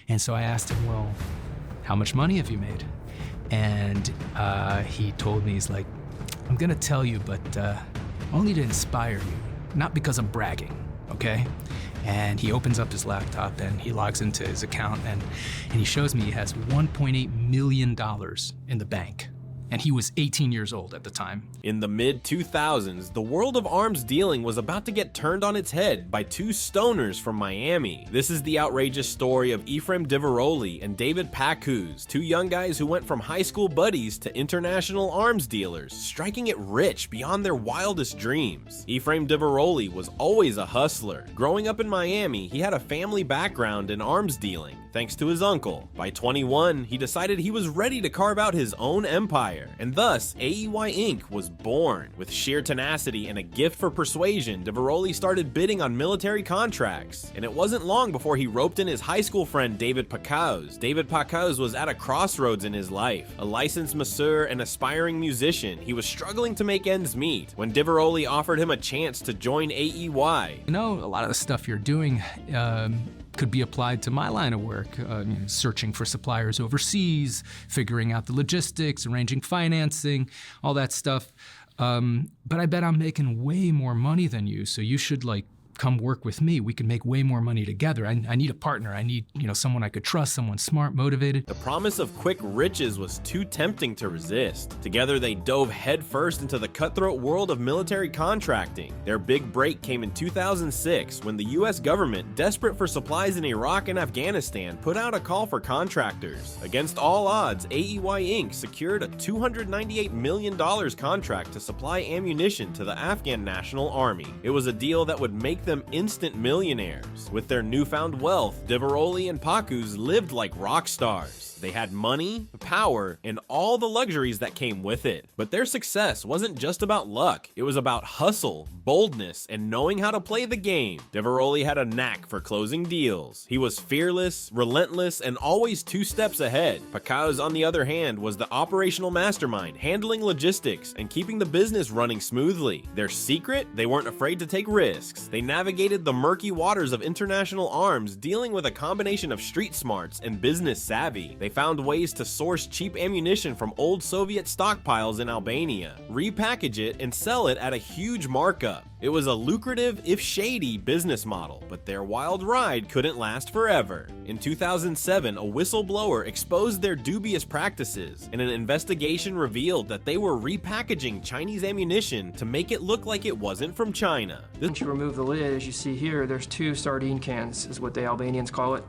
And so I asked him, well, how much money have you made? And he told me, he's like, I'm gonna tell you, but only to inspire you, not because I'm bragging, okay? And he opens up his laptop and he logs into his account and he shows me he has $1.8 million in the bank. And he was 18 years old at the time. In the mid-2000s, the world of arms dealing was about to get turned on its head by two stoners from Miami. This is the outrageous story of Ephraim Diveroli and David Pacuz, two young guys who went from high school buddies to international arms dealers, striking it rich beyond their wildest dreams. Ephraim Diveroli was always a hustler. Growing up in Miami, he had a family background in arms dealing, thanks to his uncle. By 21, he decided he was ready to carve out his own empire, and thus AEY Inc. was born. With sheer tenacity and a gift for persuasion, Diveroli started bidding on military contracts, and it wasn't long before he roped in his high school friend David Pacuz. David Pacuz was at a crossroads in his life. A licensed masseur and aspiring musician, he was struggling to make ends meet when Diveroli offered him a chance to join AEY. You know, a lot of the stuff you're doing could be applied to my line of work, searching for suppliers overseas, figuring out the logistics, arranging financing, all that stuff. But I bet I'm making way more money than you, so you should come work with me. We can make way more money together. I need a partner. I need, someone I could trust, someone smart, motivated. The promise of quick riches was too tempting to resist. Together, they dove headfirst into the cutthroat world of military contracting. Their big break came in 2006 when the US government, desperate for supplies in Iraq and Afghanistan, put out a call for contractors. Against all odds, AEY Inc. secured a $298 million contract to supply ammunition to the Afghan National Army. It was a deal that would make them instant millionaires. With their newfound wealth, Diveroli and Pacuz lived like rock stars. They had money, power, and all the luxuries that came with it. But their success wasn't just about luck. It was about hustle, boldness, and knowing how to play the game. Diveroli had a knack for closing deals. He was fearless, relentless, and always 2 steps ahead. Pacuz, on the other hand, was the operational mastermind, handling logistics and keeping the business running smoothly. Their secret? They weren't afraid to take risks. They navigated the murky waters of international arms, dealing with a combination of street smarts and business savvy. They found ways to source cheap ammunition from old Soviet stockpiles in Albania, repackage it, and sell it at a huge markup. It was a lucrative, if shady, business model, but their wild ride couldn't last forever. In 2007, a whistleblower exposed their dubious practices, and an investigation revealed that they were repackaging Chinese ammunition to make it look like it wasn't from China. Once you remove the lid, as you see here, there's 2 sardine cans, is what the Albanians call it,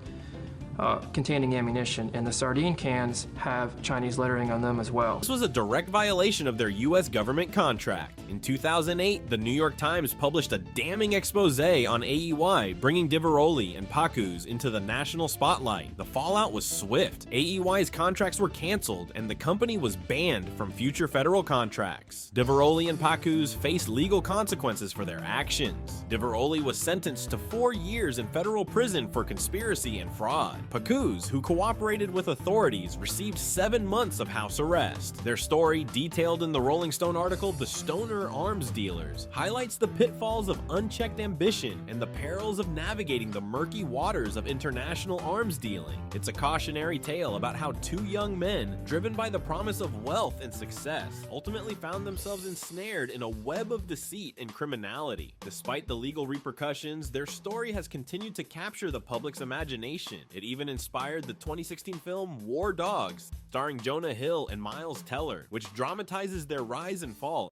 containing ammunition, and the sardine cans have Chinese lettering on them as well. This was a direct violation of their US government contract. In 2008, the New York Times published a damning expose on AEY, bringing Diveroli and Pacuz into the national spotlight. The fallout was swift. AEY's contracts were canceled, and the company was banned from future federal contracts. Diveroli and Pacuz faced legal consequences for their actions. Diveroli was sentenced to 4 years in federal prison for conspiracy and fraud. Pacuz, who cooperated with authorities, received 7 months of house arrest. Their story, detailed in the Rolling Stone article The Stoner Arms Dealers, highlights the pitfalls of unchecked ambition and the perils of navigating the murky waters of international arms dealing. It's a cautionary tale about how 2 young men, driven by the promise of wealth and success, ultimately found themselves ensnared in a web of deceit and criminality. Despite the legal repercussions, their story has continued to capture the public's imagination. It even inspired the 2016 film War Dogs, starring Jonah Hill and Miles Teller, which dramatizes their rise and fall